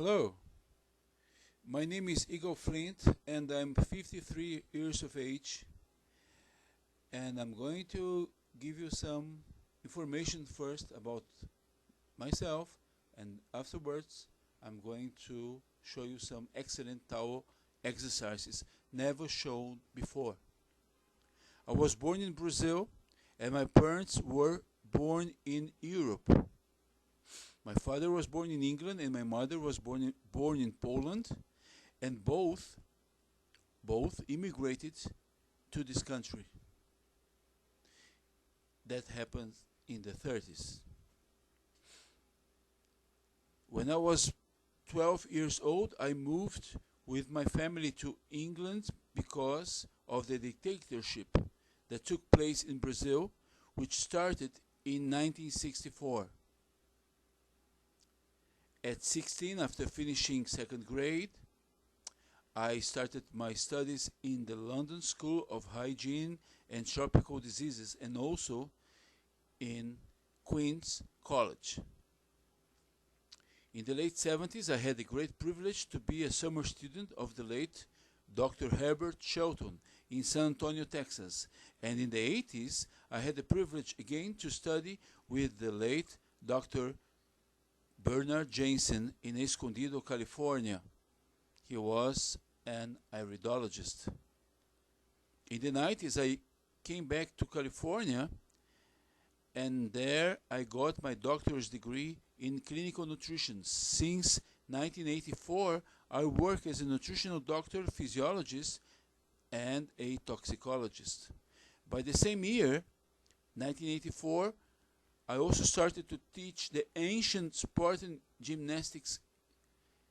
Hello, my name is Igor Flint and I'm 53 years of age, and I'm going to give you some information first about myself, and afterwards I'm going to show you some excellent Tao exercises never shown before. I was born in Brazil and my parents were born in Europe. My father was born in England and my mother was born in Poland, and both immigrated to this country. That happened in the 30s. When I was 12 years old, I moved with my family to England because of the dictatorship that took place in Brazil, which started in 1964. At 16, after finishing second grade, I started my studies in the London School of Hygiene and Tropical Diseases, and also in Queen's College. In the late 70s, I had the great privilege to be a summer student of the late Dr. Herbert Shelton in San Antonio, Texas. And in the 80s, I had the privilege again to study with the late Dr. Bernard Jensen in Escondido, California. He was an iridologist. In the 90s, I came back to California, and there I got my doctor's degree in clinical nutrition. Since 1984, I work as a nutritional doctor, physiologist, and a toxicologist. By the same year, 1984, I also started to teach the ancient Spartan Gymnastics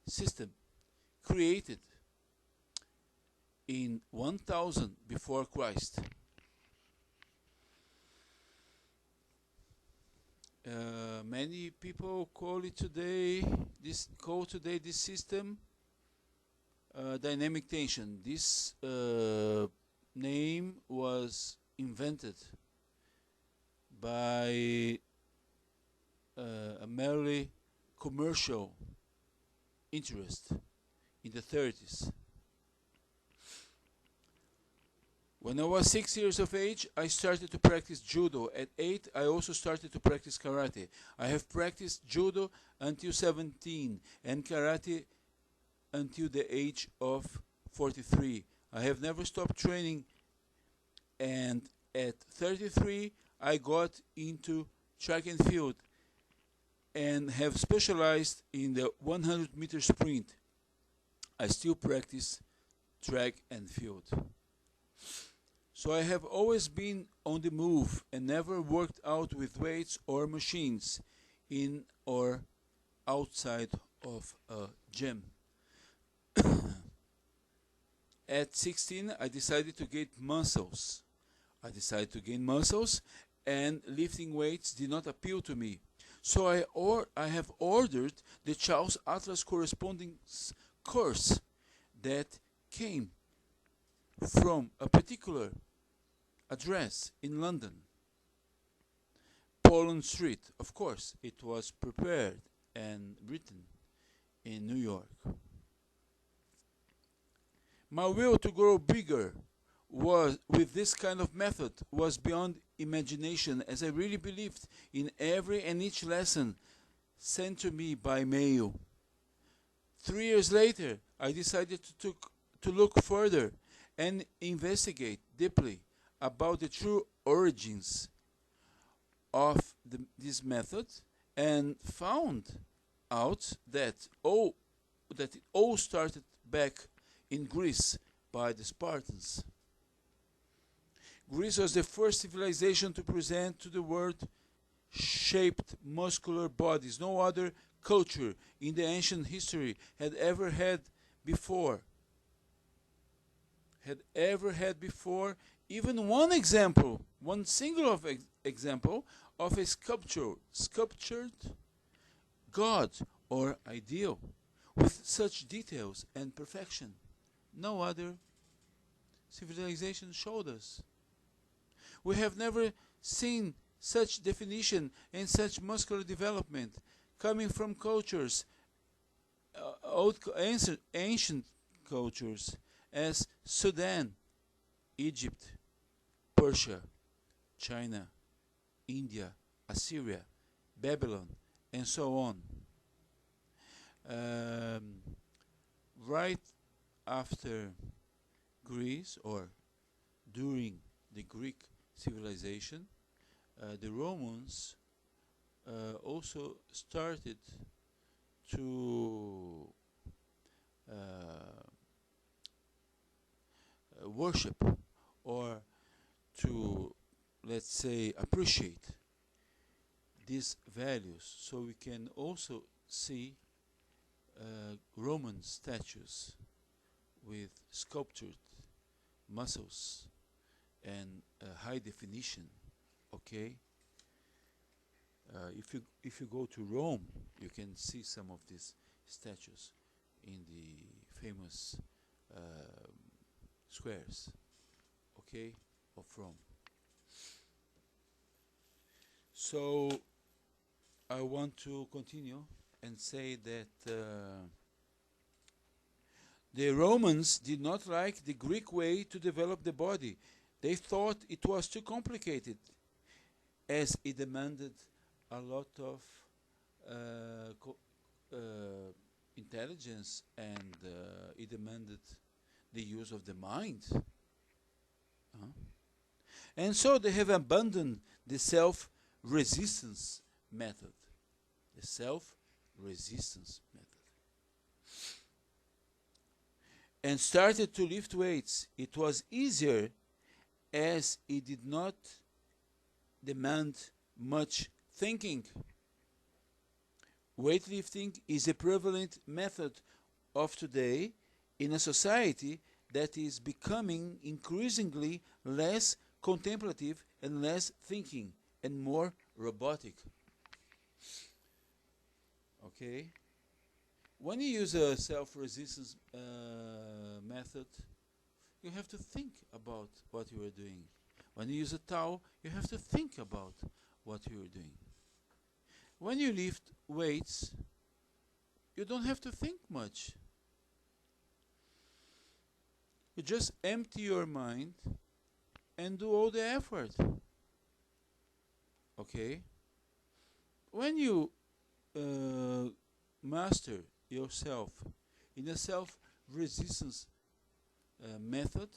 system created in 1000 before Christ. Many people call today this system dynamic tension. This name was invented by a merely commercial interest in the 30s. When I was 6 years of age, I started to practice judo. At 8, I also started to practice karate. I have practiced judo until 17 and karate until the age of 43. I have never stopped training, and at 33, I got into track and field and have specialized in the 100-meter sprint. I still practice track and field. So I have always been on the move and never worked out with weights or machines in or outside of a gym. At 16, I decided to gain muscles. And lifting weights did not appeal to me. So I have ordered the Charles Atlas correspondence course that came from a particular address in London. Poland Street, of course. It was prepared and written in New York. My will to grow bigger with this kind of method was beyond imagination, as I really believed in every and each lesson sent to me by mail. 3 years later, I decided to look further and investigate deeply about the true origins of this method, and found out that it all started back in Greece by the Spartans. Greece was the first civilization to present to the world shaped muscular bodies. No other culture in the ancient history had ever had before even one single example of a sculptured god or ideal with such details and perfection. No other civilization showed us. We have never seen such definition and such muscular development coming from cultures ancient cultures as Sudan, Egypt, Persia, China, India, Assyria, Babylon, and so on. Right after Greece, or during the Greek civilization, the Romans also started to worship, or to, let's say, appreciate these values. So we can also see Roman statues with sculptured muscles and high definition. Okay, if you go to Rome, you can see some of these statues in the famous squares, okay, of Rome. So I want to continue and say that the Romans did not like the Greek way to develop the body. They thought it was too complicated, as it demanded a lot of intelligence, and it demanded the use of the mind. And so they have abandoned the self-resistance method. The self-resistance method. And started to lift weights. It was easier, as it did not demand much thinking. Weightlifting is a prevalent method of today in a society that is becoming increasingly less contemplative and less thinking and more robotic. Okay? When you use a self-resistance method, you have to think about what you are doing. When you use a towel, you have to think about what you are doing. When you lift weights, you don't have to think much. You just empty your mind and do all the effort. Okay? When you master yourself in a self-resistance method,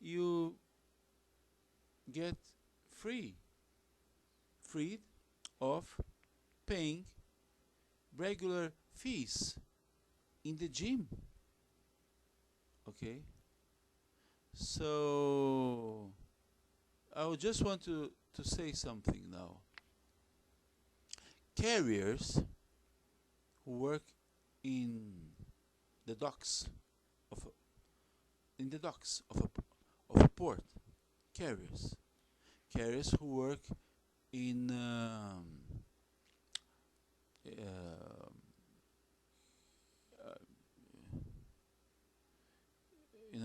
you get freed of paying regular fees in the gym. Okay? So I would just want to say something now. Carriers who work in the docks of a port, carriers who work in a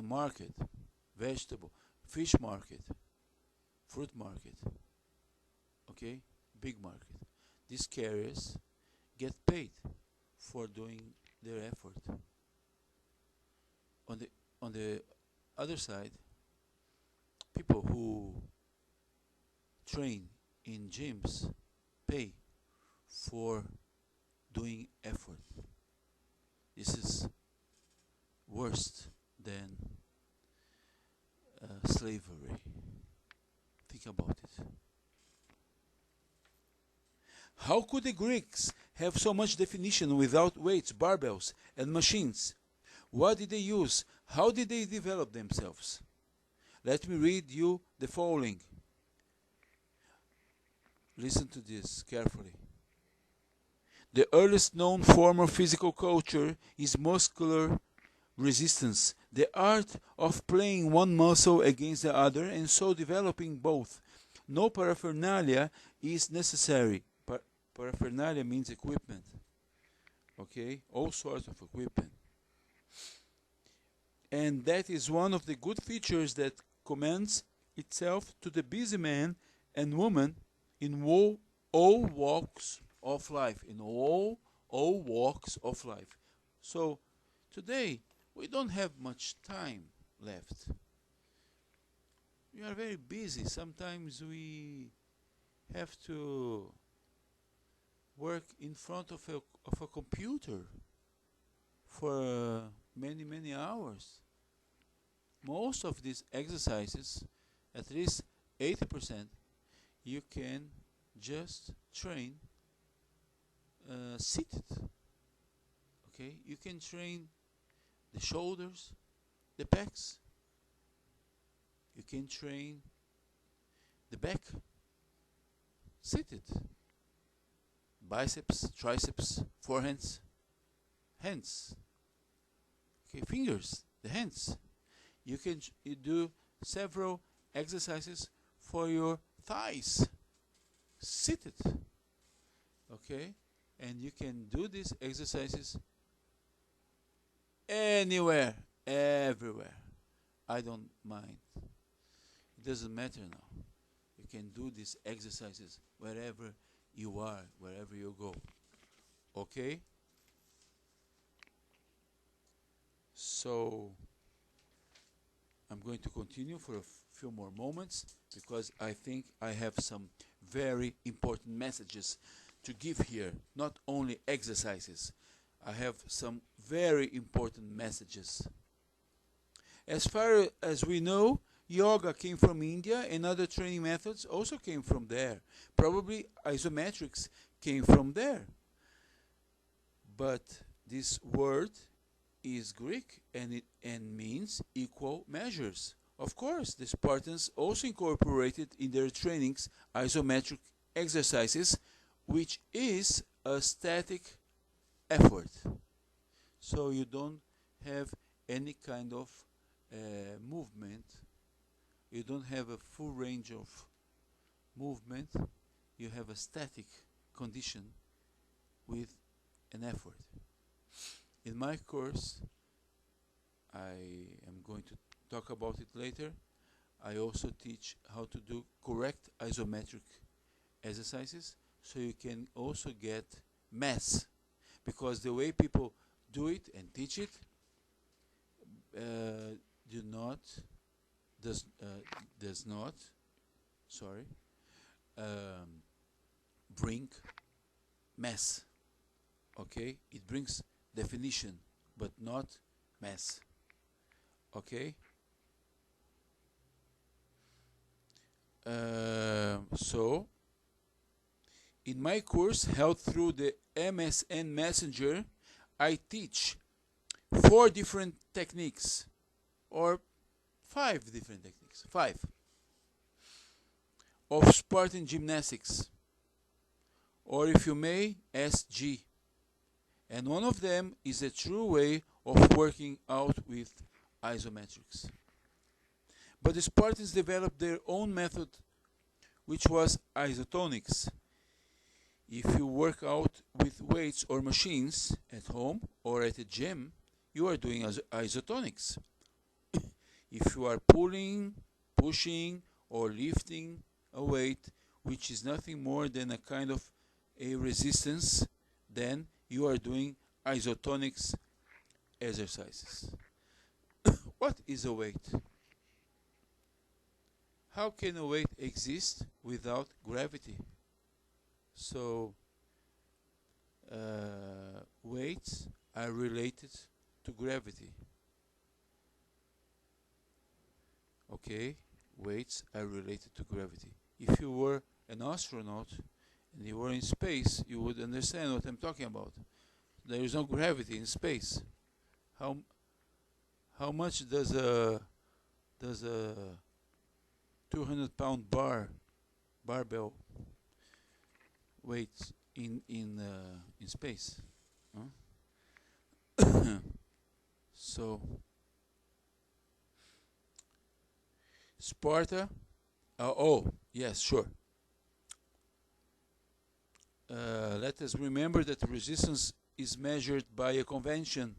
market, vegetable, fish market, fruit market, okay, big market. These carriers get paid for doing their effort. On the other side, people who train in gyms pay for doing effort. This is worse than slavery. Think about it. How could the Greeks have so much definition without weights, barbells, and machines? What did they use? How did they develop themselves? Let me read you the following. Listen to this carefully. The earliest known form of physical culture is muscular resistance, the art of playing one muscle against the other and so developing both. No paraphernalia is necessary. Paraphernalia means equipment. Okay? All sorts of equipment. And that is one of the good features that commends itself to the busy man and woman in all walks of life. In all all walks of life. So today we don't have much time left. We are very busy. Sometimes we have to work in front of a computer for many hours. Most of these exercises, at least 80%, you can just train seated. Okay, you can train the shoulders, the backs. You can train the back seated. Biceps, triceps, forehands, hands. Okay, fingers, the hands. You can do several exercises for your thighs, seated. Okay, and you can do these exercises anywhere, everywhere. I don't mind. It doesn't matter now. You can do these exercises wherever you are, wherever you go. Okay? So I'm going to continue for a few more moments because I think I have some very important messages to give here, not only exercises. I have some very important messages. As far as we know, yoga came from India and other training methods also came from there. Probably isometrics came from there. But this word is Greek and it means equal measures. Of course, the Spartans also incorporated in their trainings isometric exercises, which is a static effort. So you don't have any kind of movement. You don't have a full range of movement. You have a static condition with an effort. In my course, I am going to talk about it later. I also teach how to do correct isometric exercises, so you can also get mass, because the way people do it and teach it does not bring mass. Okay, it brings definition but not mass. Okay, so in my course held through the MSN Messenger, I teach 4 different techniques, or 5 different techniques, 5 of Spartan Gymnastics, or if you may, SG. And one of them is a true way of working out with isometrics. But the Spartans developed their own method, which was isotonics. If you work out with weights or machines at home or at a gym, you are doing isotonics. If you are pulling, pushing, or lifting a weight, which is nothing more than a kind of a resistance, then you are doing isotonics exercises. What is a weight? How can a weight exist without gravity? So weights are related to gravity. Okay, weights are related to gravity. If you were an astronaut and you were in space, you would understand what I'm talking about. There is no gravity in space. How much does a 200-pound barbell weight in space? Huh? So Sparta. Oh yes, sure. Let us remember that resistance is measured by a convention.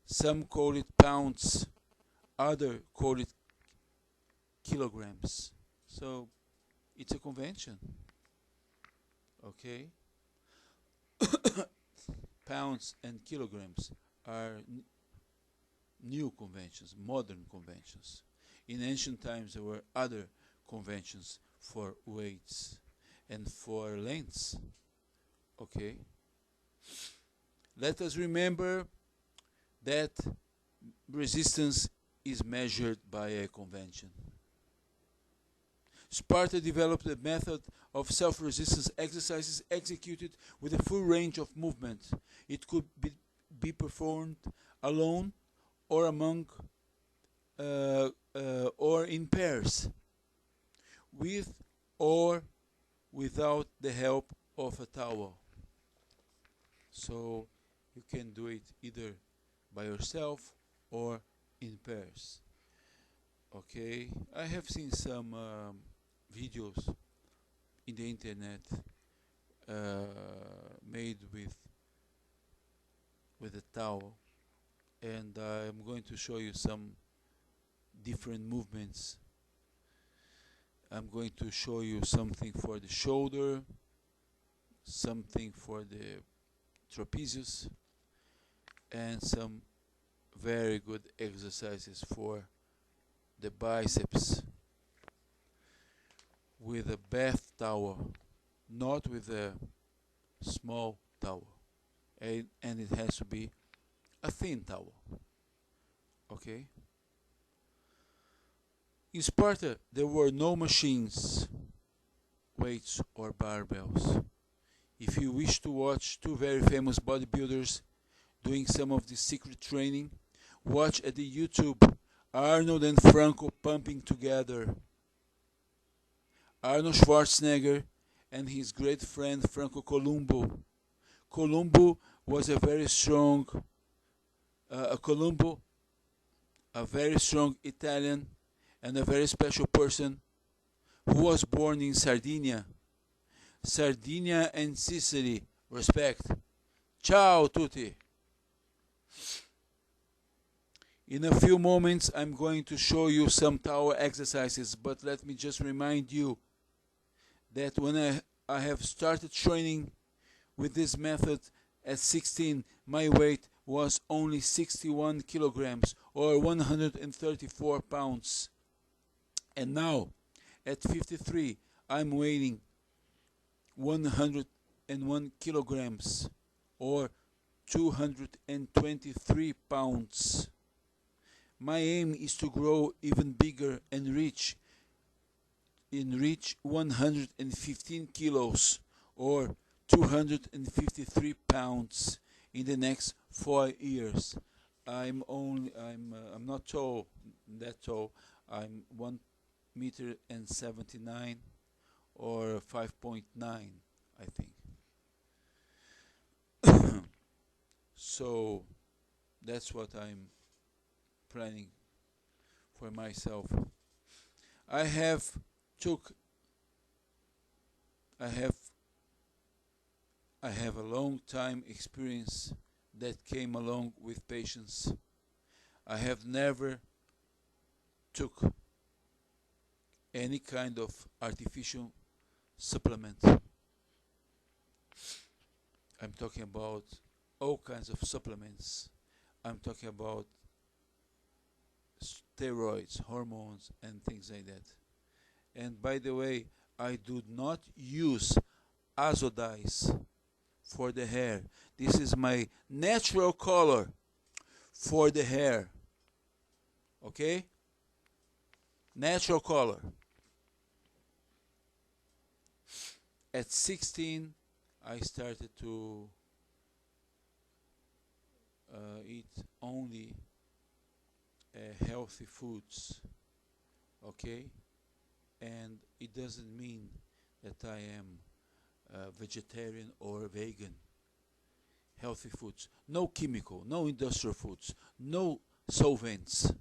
Some call it pounds, others call it kilograms. So it's a convention. Okay. pounds and kilograms are new conventions, modern conventions. In ancient times there were other conventions for weights and for lengths. Okay? Let us remember that resistance is measured by a convention. Sparta developed a method of self-resistance exercises executed with a full range of movement. It could be performed alone or among or in pairs, with or without the help of a towel. So you can do it either by yourself or in pairs. Okay, I have seen some videos in the internet made with a towel, and I'm going to show you some different movements. I'm going to show you something for the shoulder, something for the trapezius, and some very good exercises for the biceps with a bath towel, not with a small towel, and it has to be a thin towel. Okay? In Sparta there were no machines, weights or barbells. If you wish to watch two very famous bodybuilders doing some of this secret training, watch at the YouTube Arnold and Franco pumping together. Arnold Schwarzenegger and his great friend Franco Columbu. Columbu was a very strong a very strong Italian and a very special person who was born in Sardinia. Sardinia and Sicily, respect. Ciao tutti. In a few moments I'm going to show you some tower exercises, but let me just remind you that when I have started training with this method at 16, my weight was only 61 kilograms or 134 pounds. And now at 53 I'm weighing 101 kilograms or 223 pounds. My aim is to grow even bigger and reach 115 kilos or 253 pounds in the next 4 years. I'm not tall, that tall. I'm 1 meter and 79 or 5.9, I think. So that's what I'm planning for myself. I have a long time experience that came along with patience. I have never took any kind of artificial supplement. I'm talking about all kinds of supplements. I'm talking about steroids, hormones, and things like that. And by the way, I do not use azo dyes for the hair. This is my natural color for the hair. Okay? Natural color. At 16, I started to eat only healthy foods. Okay? And it doesn't mean that I am vegetarian or vegan. Healthy foods. No chemical, no industrial foods, no solvents.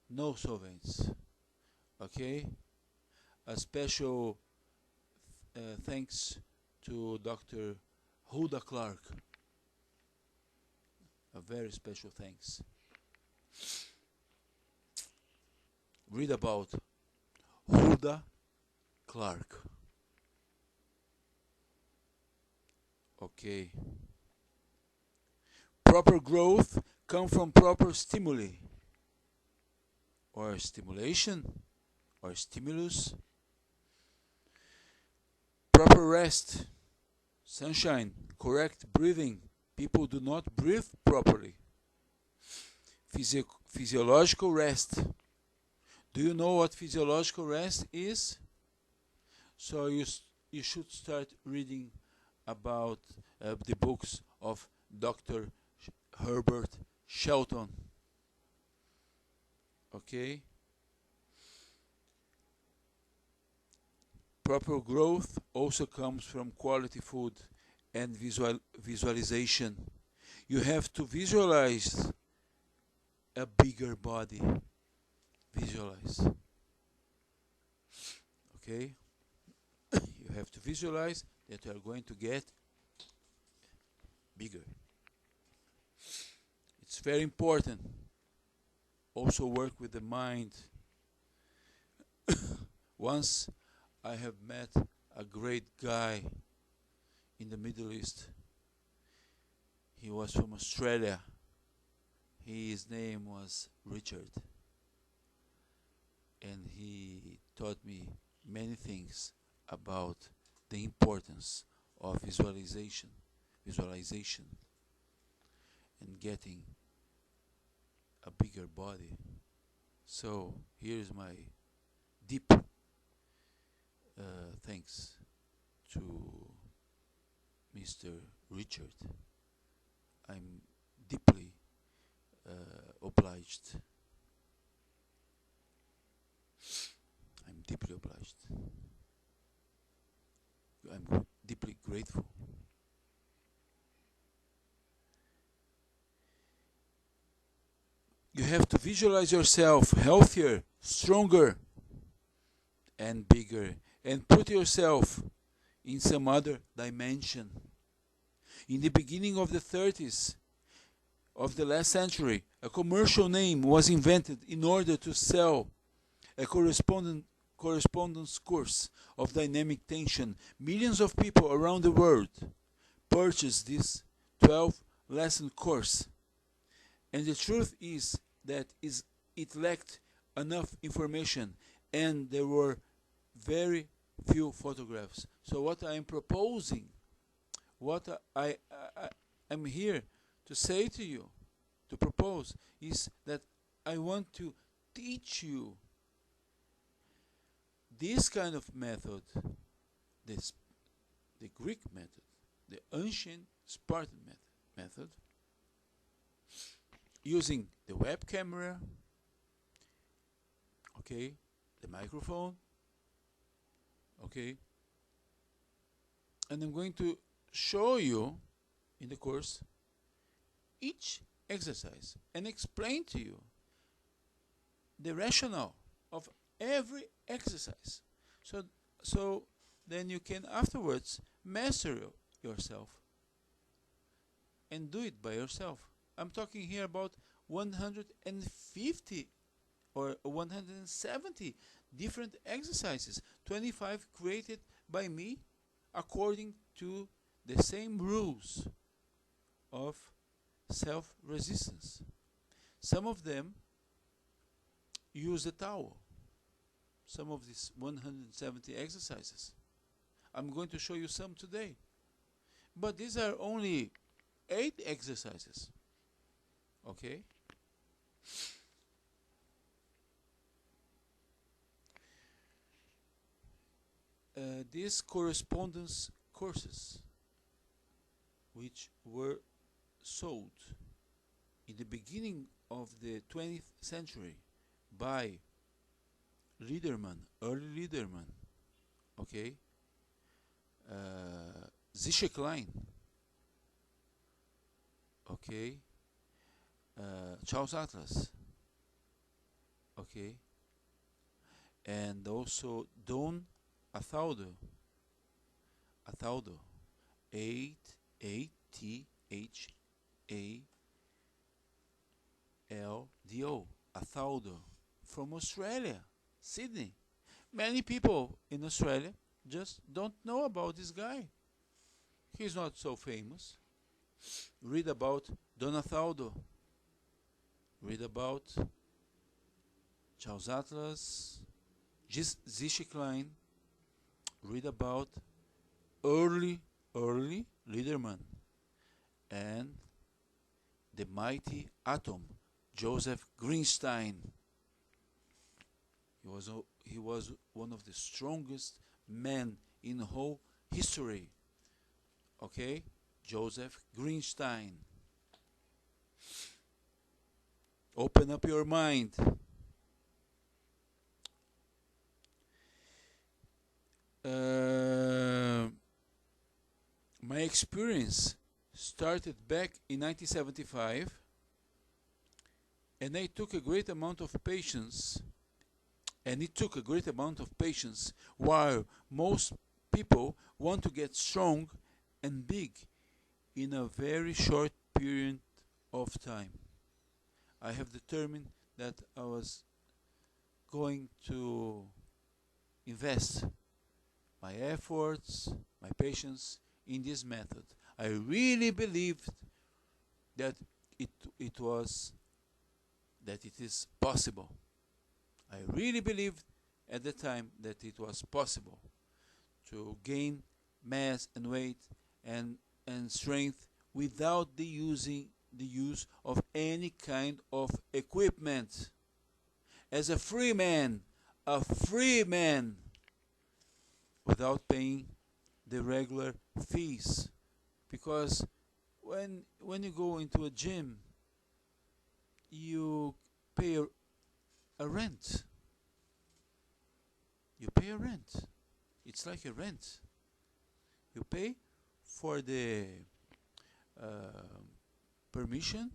No solvents. Okay? A special thanks to Dr. Huda Clark. A very special thanks. Read about Huda Clark. Okay. Proper growth comes from proper stimuli, or stimulation, or stimulus. Proper rest, sunshine, correct breathing. People do not breathe properly. Physiological rest. Do you know what physiological rest is? So you should start reading about the books of Dr. Herbert Shelton. Okay? Proper growth also comes from quality food and visualization. You have to visualize a bigger body. Visualize. Okay? You have to visualize that you are going to get bigger. It's very important. Also work with the mind. Once I have met a great guy in the Middle East. He was from Australia. His name was Richard. And he taught me many things about the importance of visualization and getting a bigger body. So here's my deep thanks to Mr. Richard. I'm deeply obliged. I'm deeply obliged. I'm deeply grateful. You have to visualize yourself healthier, stronger, and bigger, and put yourself in some other dimension. In the beginning of the 30s of the last century, a commercial name was invented in order to sell a correspondence course of dynamic tension. Millions of people around the world purchased this 12-lesson course. And the truth is that it lacked enough information, and there were very few photographs. So what I am proposing, what I am here to say to you, to propose, is that I want to teach you this kind of method, the Greek method, the ancient Spartan method, using the web camera, okay, the microphone, okay, and I'm going to show you in the course each exercise and explain to you the rationale of every exercise, so then you can afterwards master yourself and do it by yourself. I'm talking here about 150 or 170 different exercises, 25 created by me according to the same rules of self-resistance. Some of them use a towel. Some of these 170 exercises. I'm going to show you some today. But these are only 8 exercises. Okay? These correspondence courses, which were sold in the beginning of the 20th century by early Liederman, okay, Zizek Klein, okay, Charles Atlas, okay, and also Don Athaudo, A-T-H-A-L-D-O, Athaudo, from Australia, Sydney. Many people in Australia just don't know about this guy. He's not so famous. Read about Donatello. Read about Charles Atlas, Zischi Klein. Read about early Liederman and the mighty atom, Joseph Greenstein. He was one of the strongest men in the whole history. Okay, Joseph Greenstein. Open up your mind. My experience started back in 1975, and I took a great amount of patience, while most people want to get strong and big in a very short period of time. I have determined that I was going to invest my efforts, my patience in this method. I really believed that it is possible. I really believed at the time that it was possible to gain mass and weight and strength without the use of any kind of equipment. As a free man, without paying the regular fees. Because when you go into a gym, you pay a rent. You pay a rent. It's like a rent. You pay for the permission,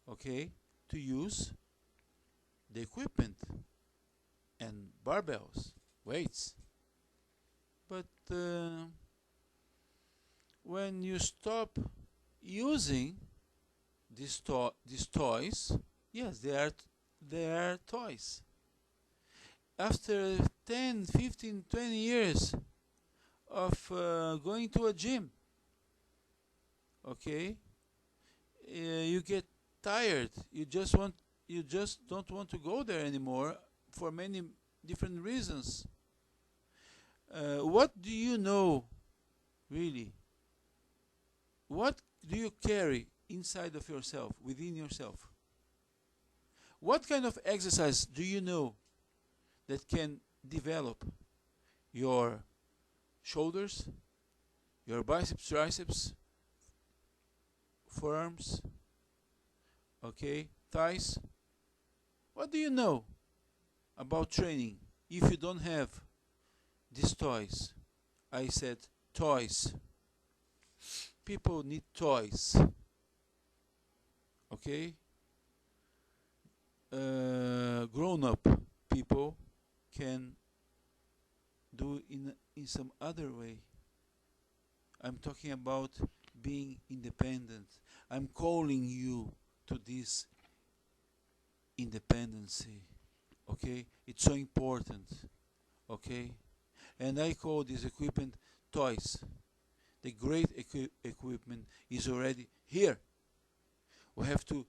okay, to use the equipment and barbells, weights. But when you stop using these toys, yes, they are toys. After 10, 15, 20 years of going to a gym, okay, you get tired. You just don't want to go there anymore for many different reasons. What do you know, really? What do you carry inside of yourself, within yourself? What kind of exercise do you know that can develop your shoulders, your biceps, triceps, forearms, okay, thighs? What do you know about training if you don't have these toys? I said toys. People need toys. Okay? Grown-up people can do in some other way. I'm talking about being independent. I'm calling you to this independency. Okay? It's so important. Okay? And I call this equipment toys. The great equipment is already here. We have to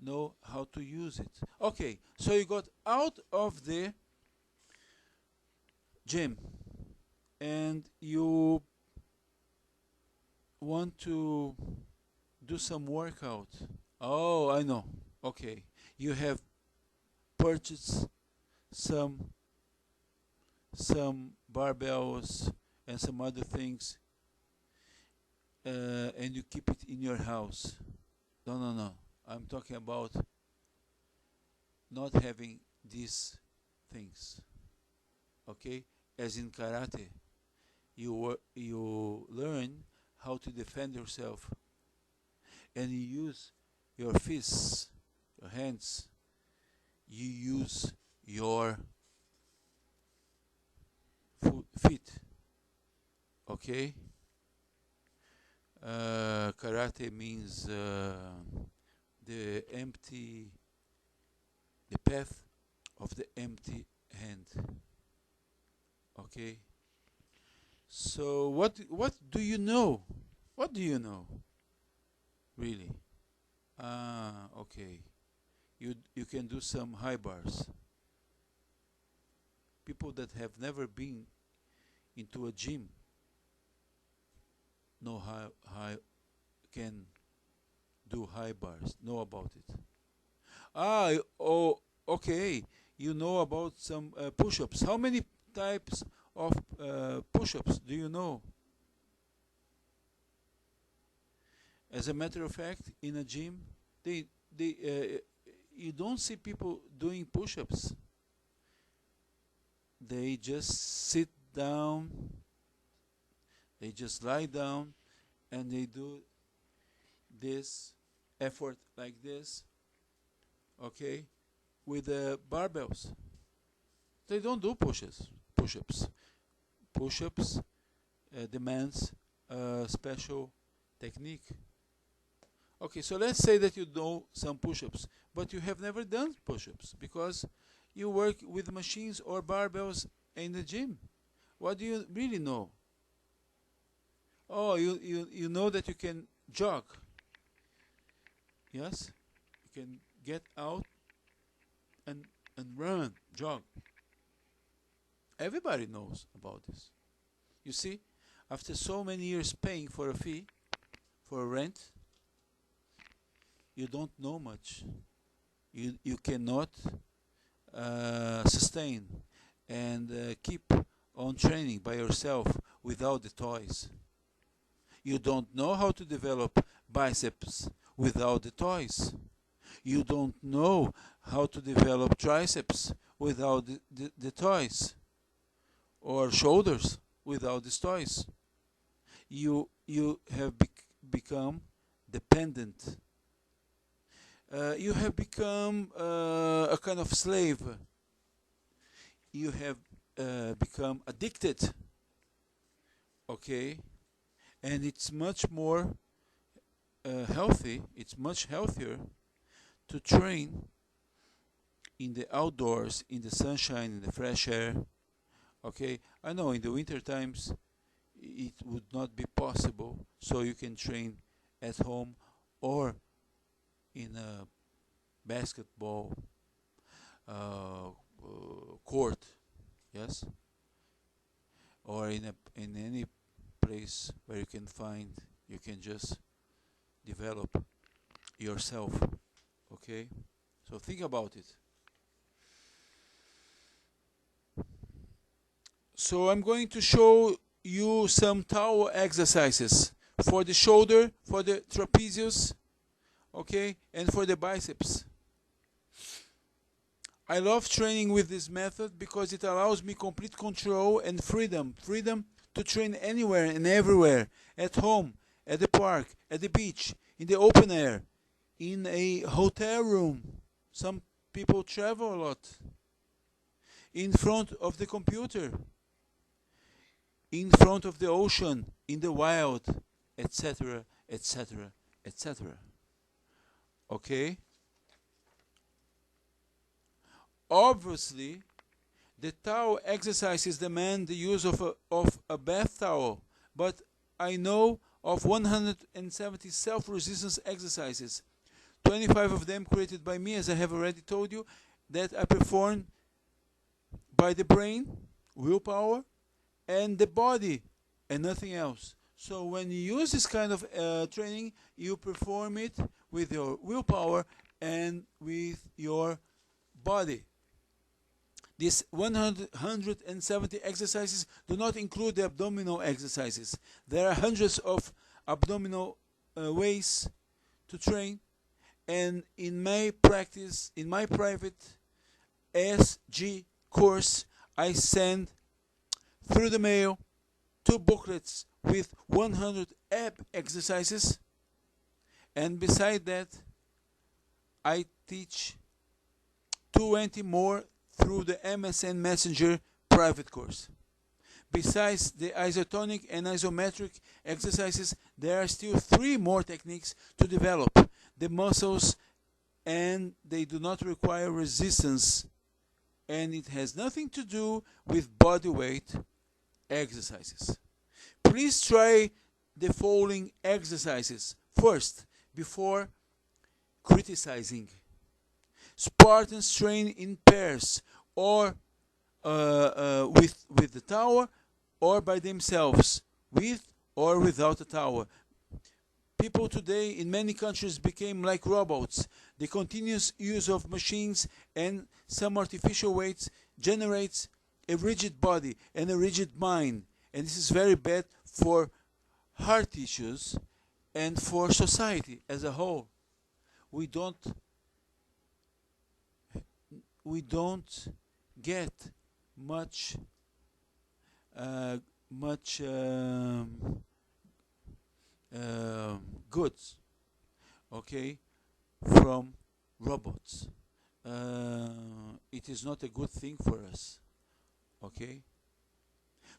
know how to use it. Okay, so you got out of the gym and you want to do some workout. Oh, I know. Okay, you have purchased some barbells and some other things, and you keep it in your house. No. I'm talking about not having these things. Okay? As in karate, you learn how to defend yourself, and you use your fists, your hands. You use your feet. Okay? Karate means the path of the empty hand. Okay? So what do you know? What do you know? Really? Ah, okay. You can do some high bars. People that have never been into a gym know how can do high bars, know about it. Oh, okay. You know about some push-ups. How many types of push-ups do you know? As a matter of fact, in a gym, you don't see people doing push-ups. They just sit down, they just lie down, and they do this effort like this, okay, with the barbells. They don't do push-ups. Push-ups demands a special technique. Okay, so let's say that you know some push-ups, but you have never done push-ups because you work with machines or barbells in the gym. What do you really know? Oh, you know that you can jog. Yes? You can get out and run, jog. Everybody knows about this. You see, after so many years paying for a fee, for a rent, you don't know much. You cannot sustain and keep on training by yourself without the toys. You don't know how to develop biceps without the toys. You don't know how to develop triceps without the toys, or shoulders without these toys. You have become dependent. You have become a kind of slave. You have become addicted. Okay, and it's much more healthy. It's much healthier to train in the outdoors, in the sunshine, in the fresh air. Okay, I know in the winter times it would not be possible, so you can train at home or in a basketball court, yes, or in any place where you can just develop yourself. Okay, so think about it. So I'm going to show you some towel exercises for the shoulder, for the trapezius, okay, and for the biceps. I love training with this method because it allows me complete control and freedom to train anywhere and everywhere, at home, at the park, at the beach, in the open air, in a hotel room. Some people travel a lot. In front of the computer, in front of the ocean, in the wild, etc., etc., etc. Okay? Obviously, the towel exercises demand the use of a bath towel, but I know of 170 self-resistance exercises, 25 of them created by me, as I have already told you, that I perform by the brain, willpower, and the body, and nothing else. So when you use this kind of training, you perform it with your willpower and with your body. These 170 exercises do not include the abdominal exercises. There are hundreds of abdominal ways to train, and in my practice, in my private SG course, I send through the mail 2 booklets with 100 ab exercises, and beside that I teach 20 more through the MSN Messenger private course. Besides the isotonic and isometric exercises, there are still 3 more techniques to develop the muscles, and they do not require resistance, and it has nothing to do with body weight exercises. Please try the following exercises. First, before criticizing. Spartans train in pairs or with the tower or by themselves, with or without a tower. People today in many countries became like robots. The continuous use of machines and some artificial weights generates a rigid body and a rigid mind, and this is very bad for heart issues and for society as a whole. We don't get much goods, okay, from robots. It is not a good thing for us, okay.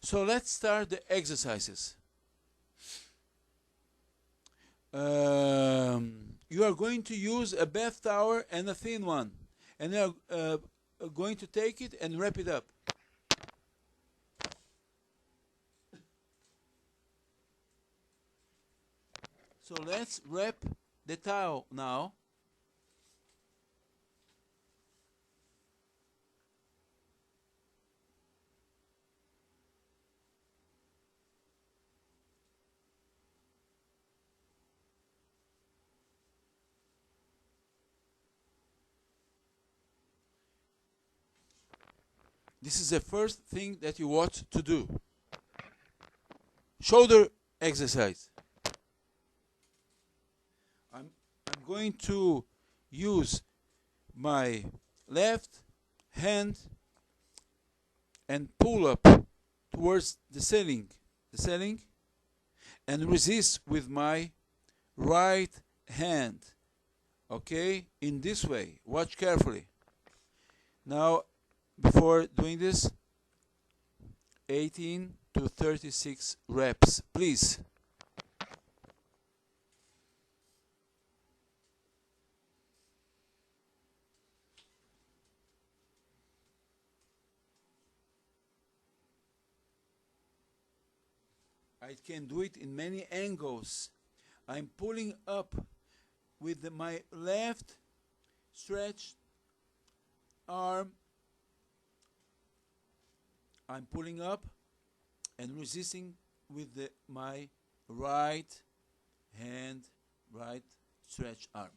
So let's start the exercises. You are going to use a bath towel and a thin one, and you are going to take it and wrap it up. So let's wrap the towel now. This is the first thing that you want to do. Shoulder exercise. I'm going to use my left hand and pull up towards the ceiling, and resist with my right hand, okay, in this way. Watch carefully. Now, before doing this, 18 to 36 reps, please. I can do it in many angles. I'm pulling up with my left stretched arm. I'm pulling up and resisting with my right hand, right stretched arm.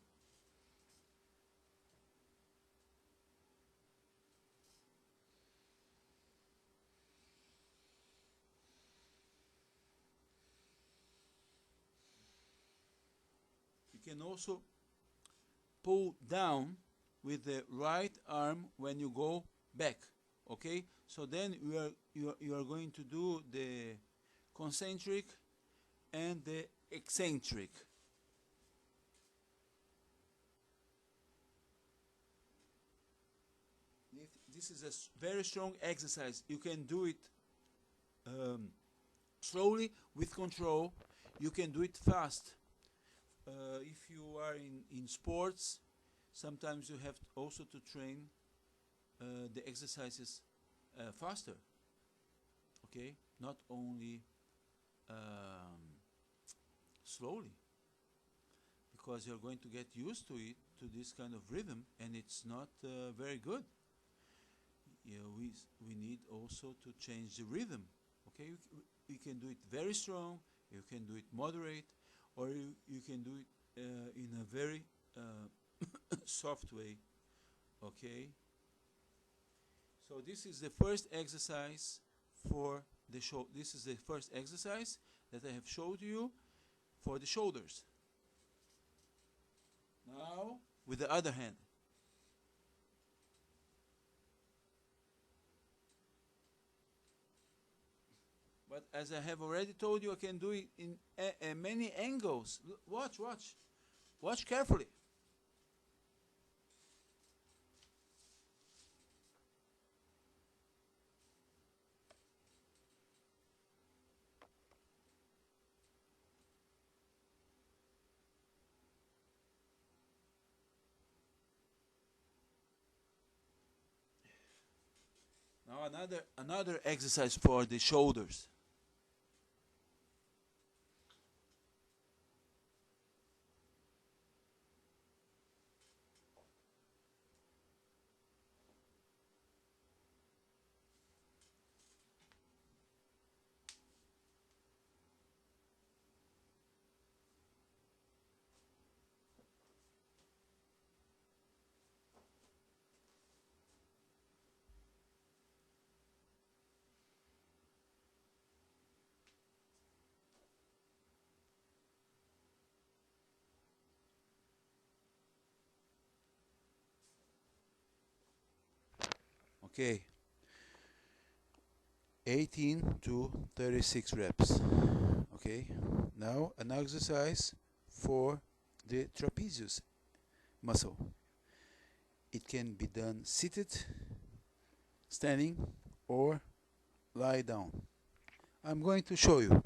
You can also pull down with the right arm when you go back, okay? So then you are going to do the concentric and the eccentric. This is a very strong exercise. You can do it slowly with control. You can do it fast. If you are in sports, sometimes you have also to train the exercises faster, okay, not only slowly, because you're going to get used to it, to this kind of rhythm, and it's not very good. We need also to change the rhythm, okay. You can do it very strong, you can do it moderate, or you can do it in a very soft way, okay. So this is the first exercise for the shoulder. This is the first exercise that I have showed you for the shoulders. Now with the other hand. But as I have already told you, I can do it in many angles. Watch, watch. Watch carefully. Now another exercise for the shoulders. Okay, 18 to 36 reps. Okay, now an exercise for the trapezius muscle. It can be done seated, standing, or lie down. I'm going to show you.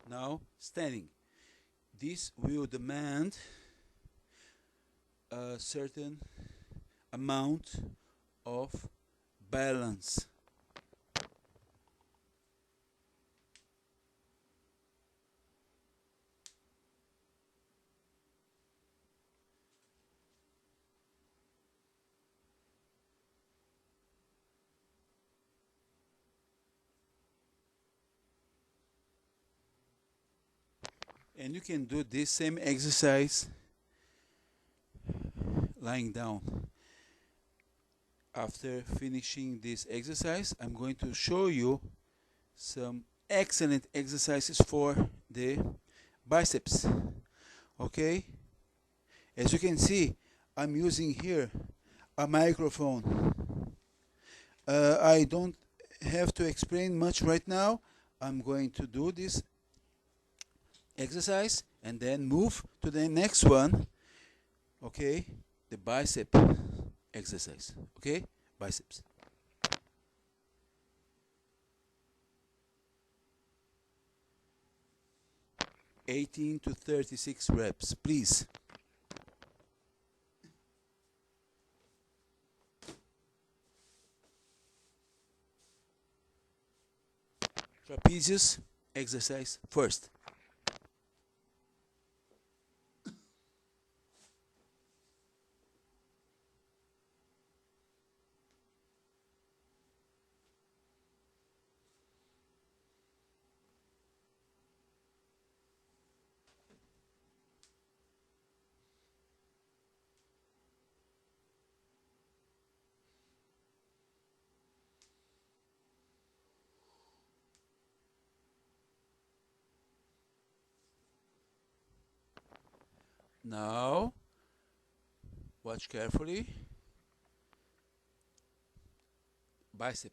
Now, standing. This will demand a certain amount of balance. And you can do this same exercise lying down. After finishing this exercise, I'm going to show you some excellent exercises for the biceps. Okay? As you can see, I'm using here a microphone. I don't have to explain much right now. I'm going to do this exercise and then move to the next one. Okay, the bicep exercise. Okay, biceps. (18 to 36 reps, please. Trapezius exercise first. Now, watch carefully. Bicep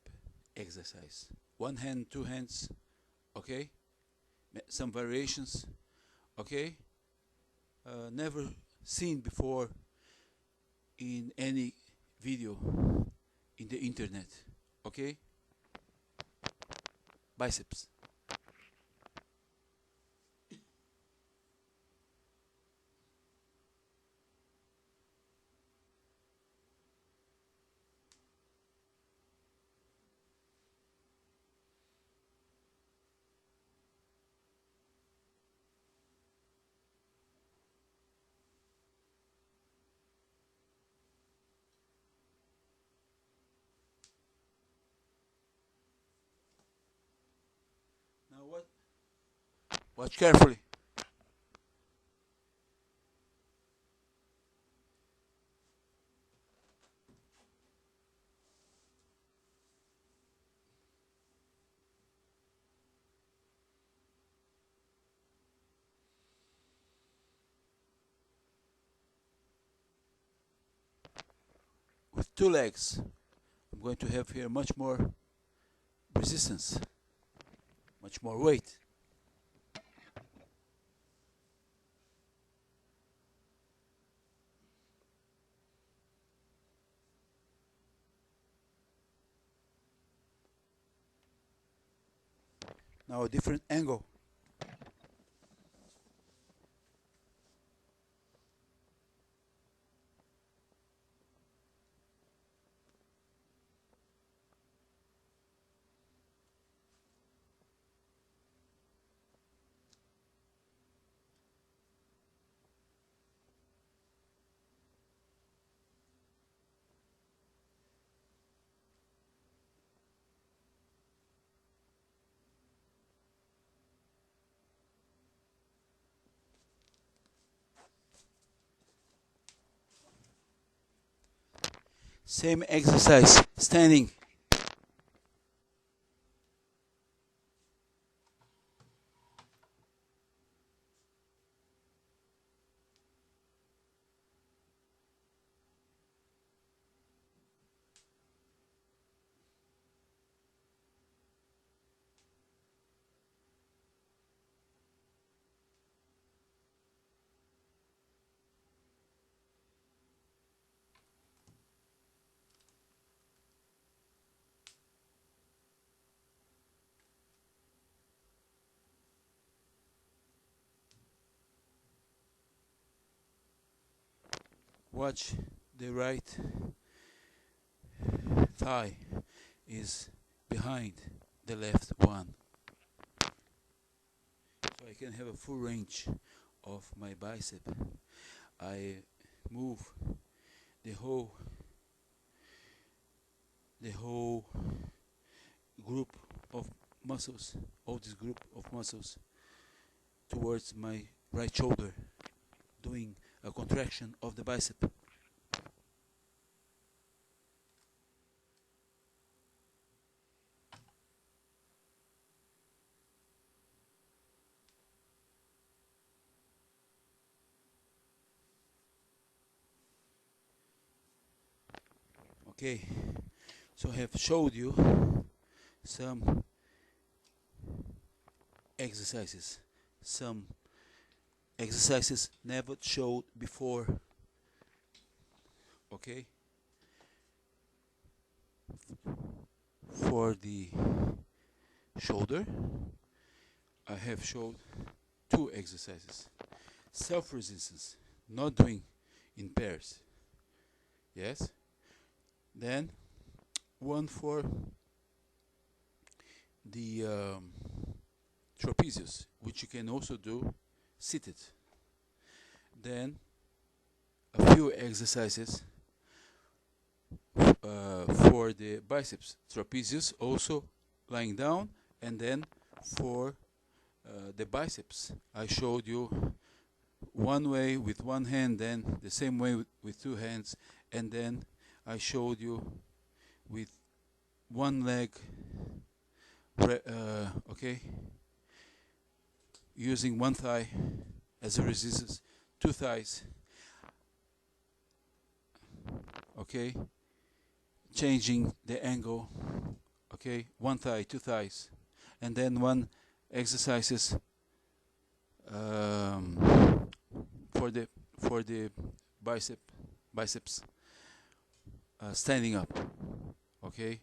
exercise. One hand, two hands. Okay? Some variations. Okay? Never seen before in any video in the internet. Okay? Biceps. Now what? Watch carefully. With two legs, I'm going to have here much more resistance, much more weight. Now a different angle. Same exercise, standing. Watch the right thigh is behind the left one, so I can have a full range of my bicep. I move the whole group of muscles, all this group of muscles, towards my right shoulder, doing a contraction of the bicep. Okay, so I have showed you some exercises, never showed before. Okay, for the shoulder I have showed 2 exercises. Self-resistance, not doing in pairs, yes. Then one for the trapezius, which you can also do seated. Then a few exercises for the biceps, trapezius also lying down, and then for the biceps I showed you one way with one hand, then the same way with 2 hands, and then I showed you with one leg, okay, using one thigh as a resistance, 2 thighs, okay, changing the angle, okay, 1 thigh, 2 thighs, and then one exercises for the biceps standing up. Okay,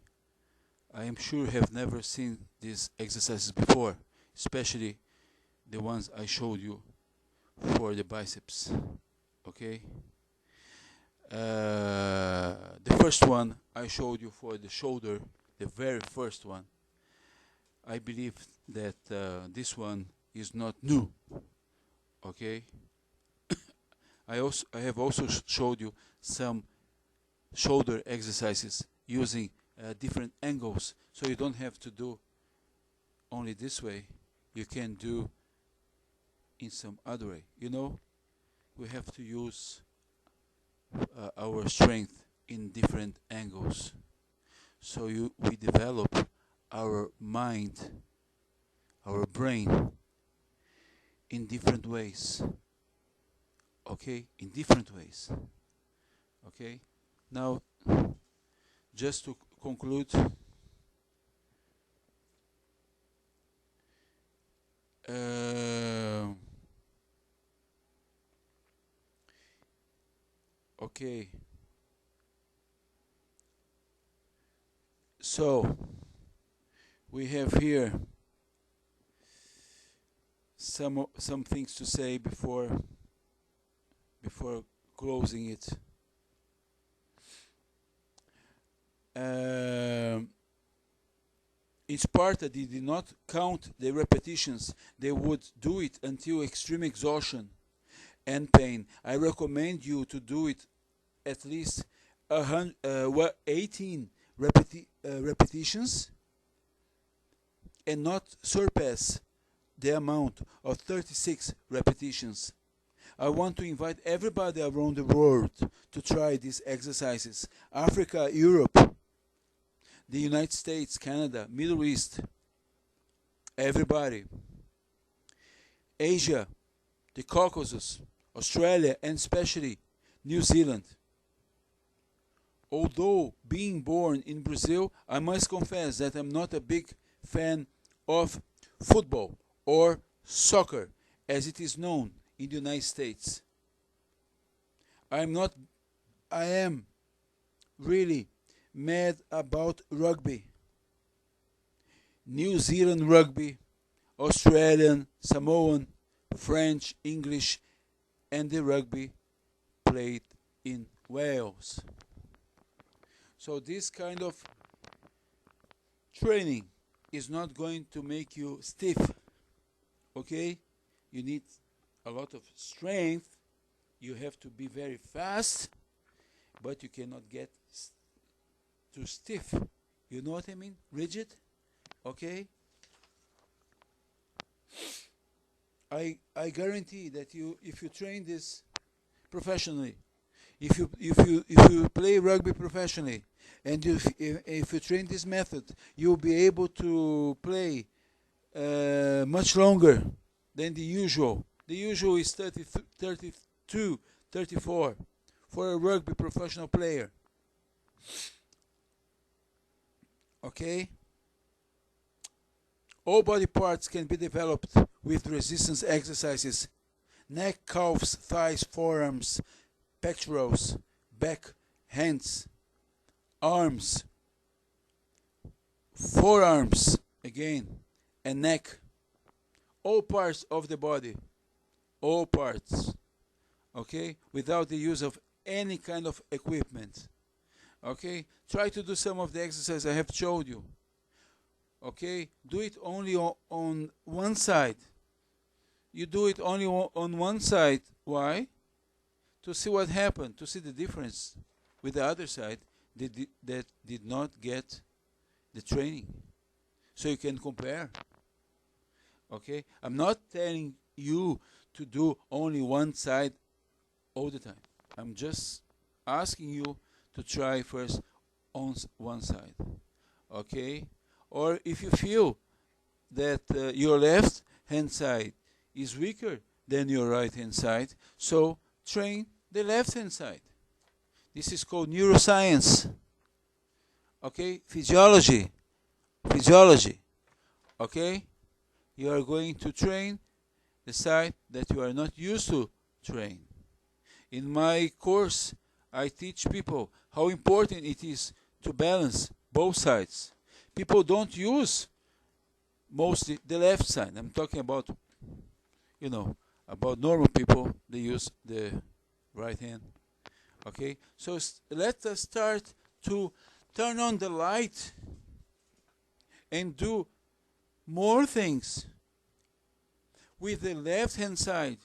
I am sure you have never seen these exercises before, especially the ones I showed you for the biceps. Okay, the first one I showed you for the shoulder, the very first one, I believe that this one is not new. Okay, I have also showed you some shoulder exercises using different angles, so you don't have to do only this way, you can do in some other way. You know, we have to use our strength in different angles, so we develop our mind, our brain in different ways. Okay, in different ways. Okay, now just to conclude, okay, so we have here some things to say before closing it. In Sparta, they did not count the repetitions. They would do it until extreme exhaustion and pain. I recommend you to do it at least 18 repetitions and not surpass the amount of 36 repetitions. I want to invite everybody around the world to try these exercises. Africa, Europe, the United States, Canada, Middle East, everybody. Asia, the Caucasus, Australia, and especially New Zealand. Although being born in Brazil, I must confess that I'm not a big fan of football or soccer as it is known in the United States. I am really mad about rugby. New Zealand rugby, Australian, Samoan, French, English, and the rugby played in Wales. So this kind of training is not going to make you stiff, okay? You need a lot of strength. You have to be very fast, but you cannot get too stiff. You know what I mean? Rigid, okay? I guarantee that if you train this professionally, if you play rugby professionally, and if you train this method, you'll be able to play much longer than the usual. The usual is 32, 34 for a rugby professional player. Okay? All body parts can be developed with resistance exercises. Neck, calves, thighs, forearms, pectorals, back, hands, arms, forearms again, and neck. All parts of the body. All parts. Okay? Without the use of any kind of equipment. Okay? Try to do some of the exercises I have showed you. Okay? Do it only on one side. You do it only on one side. Why? To see what happened, to see the difference with the other side that did not get the training. So you can compare. Okay? I'm not telling you to do only one side all the time. I'm just asking you to try first on one side. Okay? Or if you feel that your left hand side is weaker than your right hand side, so train the left hand side. This is called neuroscience. Okay? Physiology. Okay? You are going to train the side that you are not used to train. In my course, I teach people how important it is to balance both sides. People don't use mostly the left side. I'm talking about, about normal people. They use the right hand. Okay? So let us start to turn on the light and do more things with the left hand side.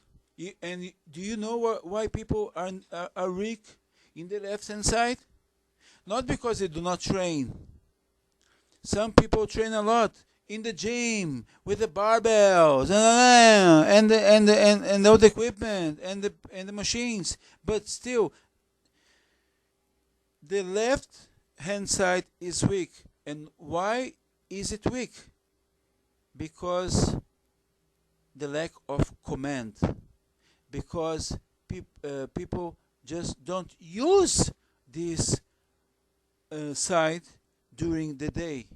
And do you know why people are weak in the left hand side? Not because they do not train. Some people train a lot in the gym with the barbells and all the equipment and the machines, but still the left hand side is weak. And why is it weak? Because the lack of command. Because people just don't use this side during the day,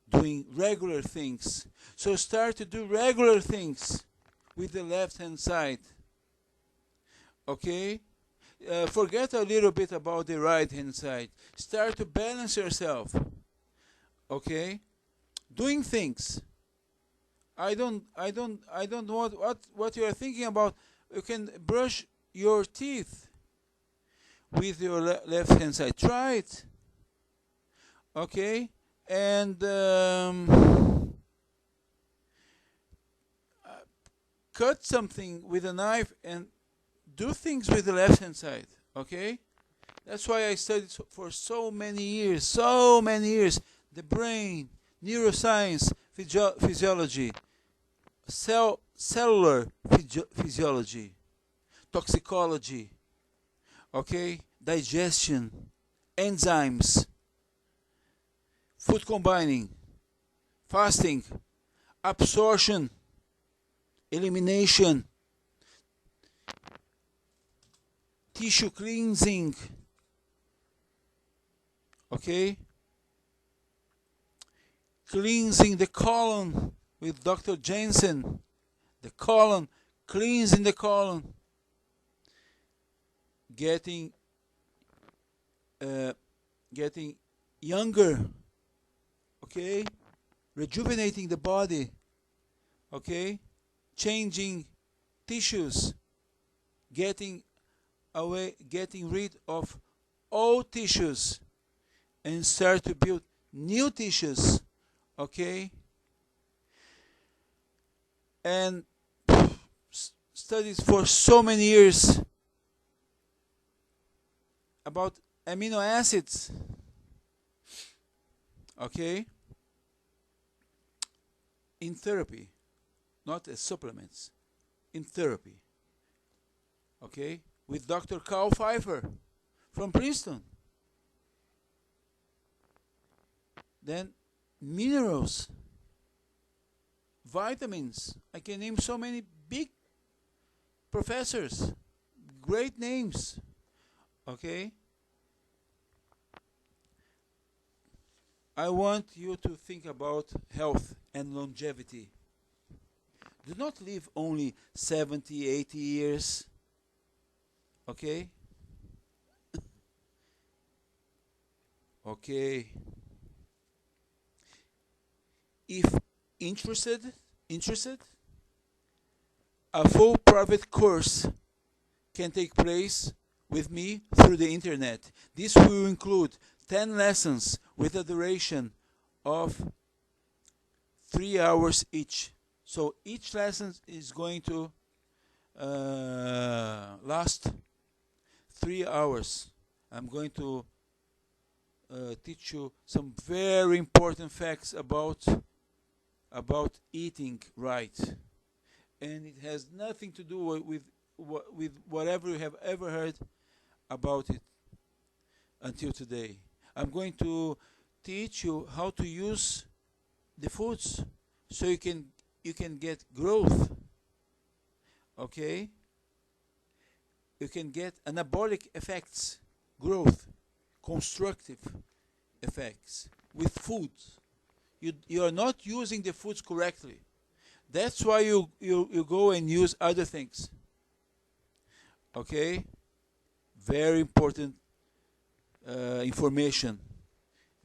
doing regular things. So start to do regular things with the left hand side. Okay? Forget a little bit about the right hand side. Start to balance yourself. Okay? Doing things. I don't know what you are thinking about. You can brush your teeth with your left hand side. Try it. Okay, and cut something with a knife and do things with the left hand side. Okay, that's why I studied for so many years. The brain, neuroscience, physiology, cellular physiology, toxicology, okay, digestion, enzymes, food combining, fasting, absorption, elimination, tissue cleansing, okay, cleansing the colon with Dr. Jensen, the colon, cleansing the colon, getting younger, okay, rejuvenating the body, okay, changing tissues, getting rid of old tissues and start to build new tissues, okay, and studies for so many years about amino acids, okay, in therapy, not as supplements, in therapy, okay, with Dr. Carl Pfeiffer from Princeton. Then minerals, vitamins. I can name so many big professors, great names, okay. I want you to think about health and longevity. Do not live only 70, 80 years, okay? Okay. If interested, a full private course can take place with me through the internet. This will include 10 lessons with a duration of 3 hours each. So each lesson is going to last 3 hours. I'm going to teach you some very important facts about eating right, and it has nothing to do with whatever you have ever heard about it until today. I'm going to teach you how to use the foods so you can get growth, okay? You can get anabolic effects, growth, constructive effects with food. You are not using the foods correctly. That's why you go and use other things. Okay? Very important information.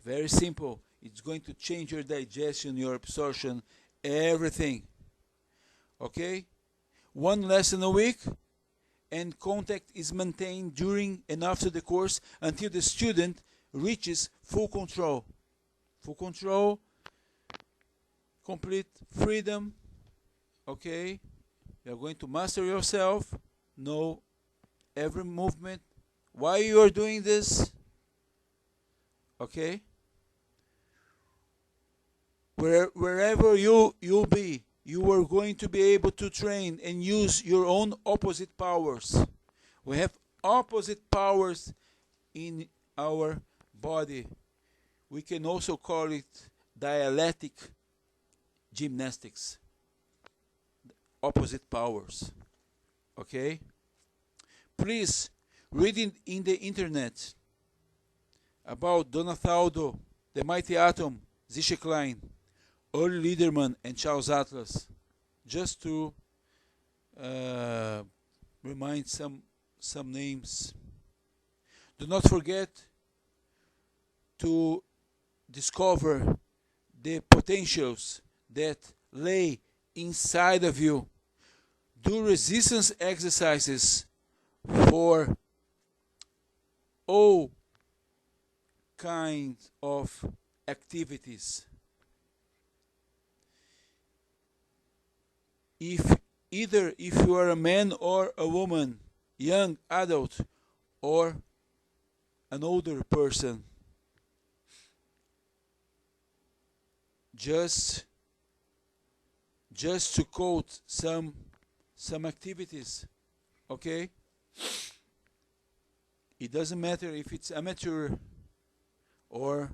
Very simple. It's going to change your digestion, your absorption, everything. Okay? 1 lesson a week, and contact is maintained during and after the course until the student reaches full control. Full control, complete freedom, okay? You're going to master yourself, know every movement, why you are doing this, okay? Wherever you'll be, you are going to be able to train and use your own opposite powers. We have opposite powers in our body. We can also call it dialectic gymnastics. Opposite powers. Okay? Please read in the internet about Donatello, the Mighty Atom, Zisha Klein, Uli Liederman, and Charles Atlas, just to remind some names. Do not forget to discover the potentials that lay inside of you. Do resistance exercises for all kinds of activities. Either if you are a man or a woman, young adult or an older person, just to quote some activities, okay? It doesn't matter if it's amateur or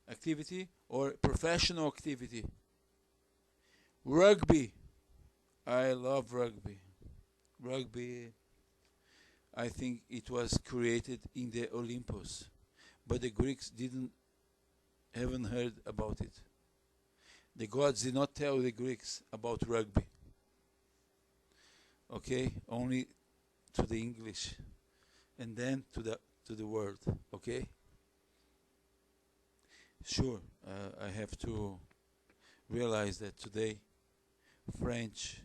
activity or professional activity. Rugby. I love rugby. Rugby, I think it was created in the Olympus, but the Greeks haven't heard about it. The gods did not tell the Greeks about rugby. Okay, only to the English, and then to the world. Okay. Sure, I have to realize that today French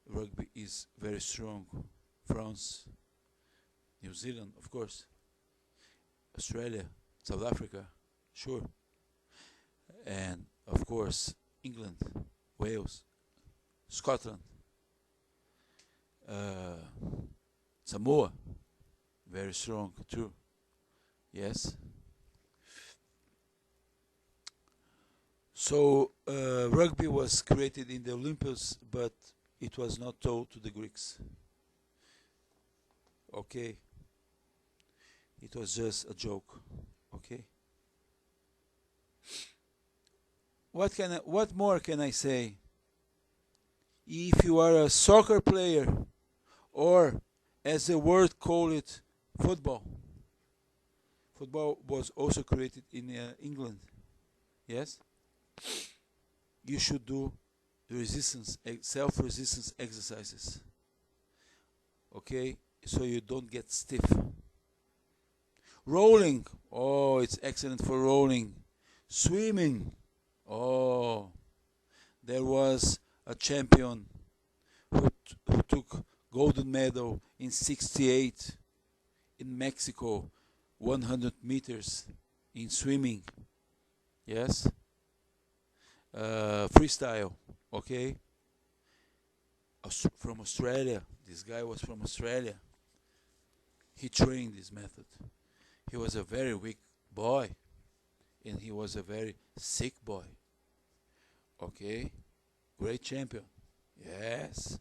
rugby is very strong. France, New Zealand, of course, Australia, South Africa, sure, and of course England, Wales, Scotland, Samoa, very strong too. Yes. So rugby was created in the Olympus, but it was not told to the Greeks. Okay. It was just a joke. Okay. What more can I say? If you are a soccer player, or as the word call it, football. Football was also created in England. Yes? You should do self-resistance exercises. Okay? So you don't get stiff. Rolling. Oh, it's excellent for rolling. Swimming. Oh, there was a champion who took golden medal in '68 in Mexico, 100 meters in swimming. Yes. Freestyle. Okay. From Australia. This guy was from Australia. He trained this method. He was a very weak boy, and he was a very sick boy. Okay, great champion. Yes.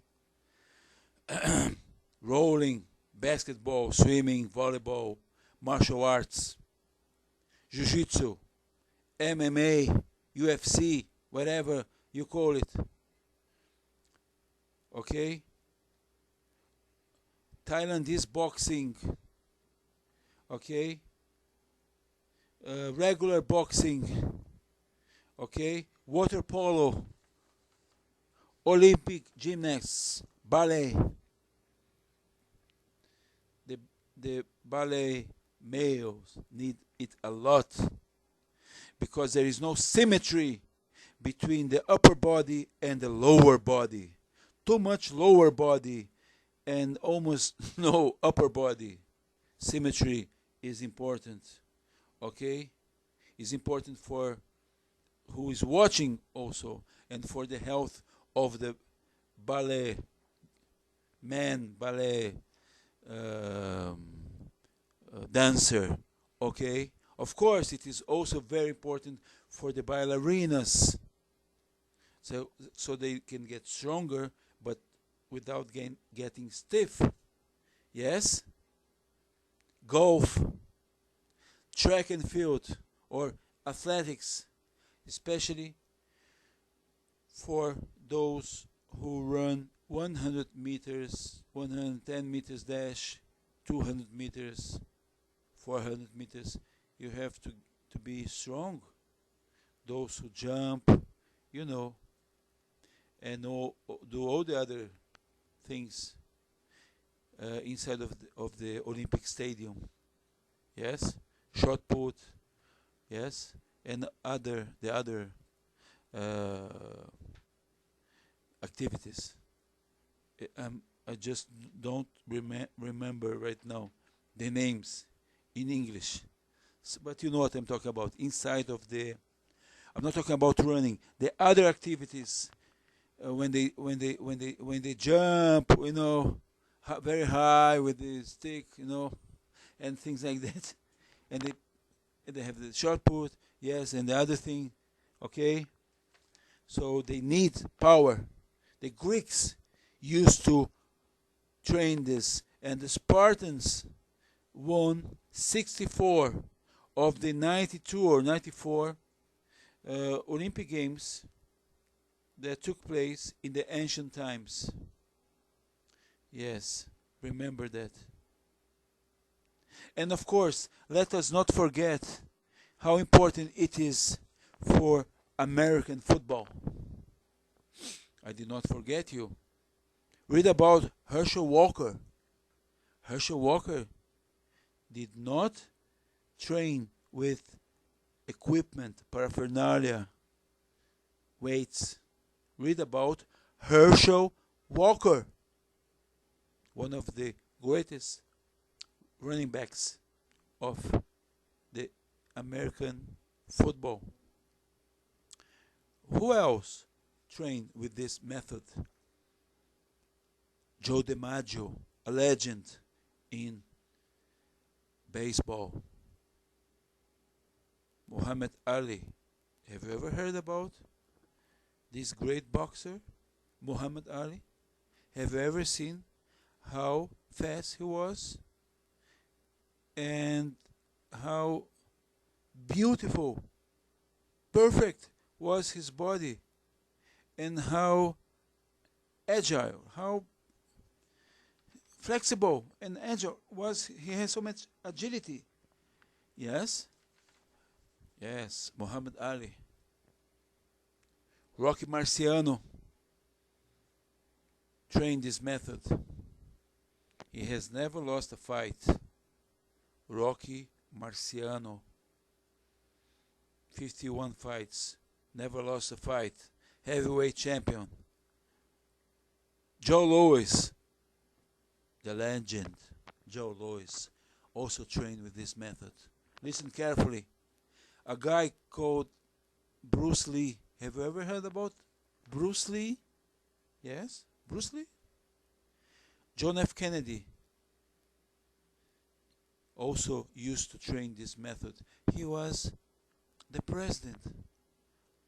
Rolling, basketball, swimming, volleyball, martial arts, jiu-jitsu, MMA, UFC, whatever you call it. Okay. Thailandese boxing. Okay. Regular boxing. Okay. Water polo. Olympic gymnasts. Ballet. The ballet males need it a lot because there is no symmetry between the upper body and the lower body. Too much lower body and almost no upper body. Symmetry is important. Okay? It's important for who is watching also, and for the health of the ballet dancer. Okay? Of course, it is also very important for the ballerinas, so they can get stronger, but without getting stiff. Yes? Golf, track and field, or athletics, especially for those who run 100 meters, 110 meters dash, 200 meters, 400 meters. You have to be strong. Those who jump, you know, and do all the other things inside of the Olympic Stadium. Yes, shot put. Yes, and the other activities. I just don't remember right now the names in English. But you know what I'm talking about. Inside of the, I'm not talking about running. The other activities, when they jump, you know, very high with the stick, you know, and things like that, and they have the shot put, yes, and the other thing, okay. So they need power. The Greeks used to train this, and the Spartans won 64 of the 92 or 94 Olympic Games that took place in the ancient times. Yes, remember that. And of course, let us not forget how important it is for American football. I did not forget you. Read about Herschel Walker. Herschel Walker did not train with equipment, paraphernalia, weights. Read about Herschel Walker, one of the greatest running backs of the American football. Who else trained with this method? Joe DiMaggio, a legend in baseball. Muhammad Ali. Have you ever heard about this great boxer, Muhammad Ali? Have you ever seen how fast he was? And how beautiful, perfect was his body, and how agile, how flexible and agile was he. Has so much agility. Yes, Muhammad Ali. Rocky Marciano trained this method. He has never lost a fight. Rocky Marciano, 51 fights, never lost a fight, heavyweight champion. Joe Louis, the legend, Joe Louis, also trained with this method. Listen carefully. A guy called Bruce Lee. Have you ever heard about Bruce Lee? Yes, Bruce Lee? John F. Kennedy also used to train this method. He was the president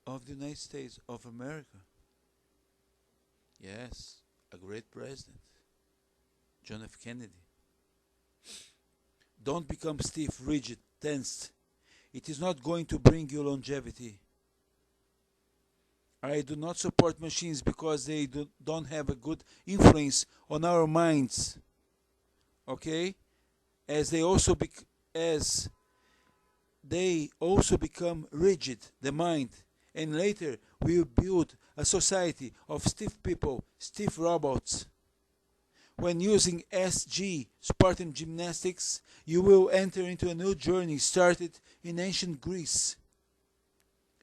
of the United States of America. Yes, a great president, John F. Kennedy. Don't become stiff, rigid, tensed. It is not going to bring you longevity. I do not support machines because they don't have a good influence on our minds. Okay? As they also become rigid, the mind, and later we will build a society of stiff people, stiff robots. When using SG, Spartan Gymnastics, you will enter into a new journey started in ancient Greece.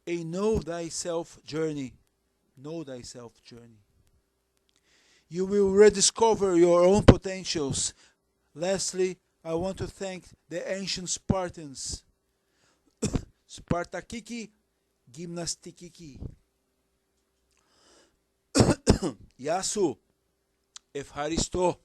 A know thyself journey. Know thyself journey. You will rediscover your own potentials. Lastly, I want to thank the ancient Spartans. Spartakiki, Gymnastikiki. Yasu, Efharisto.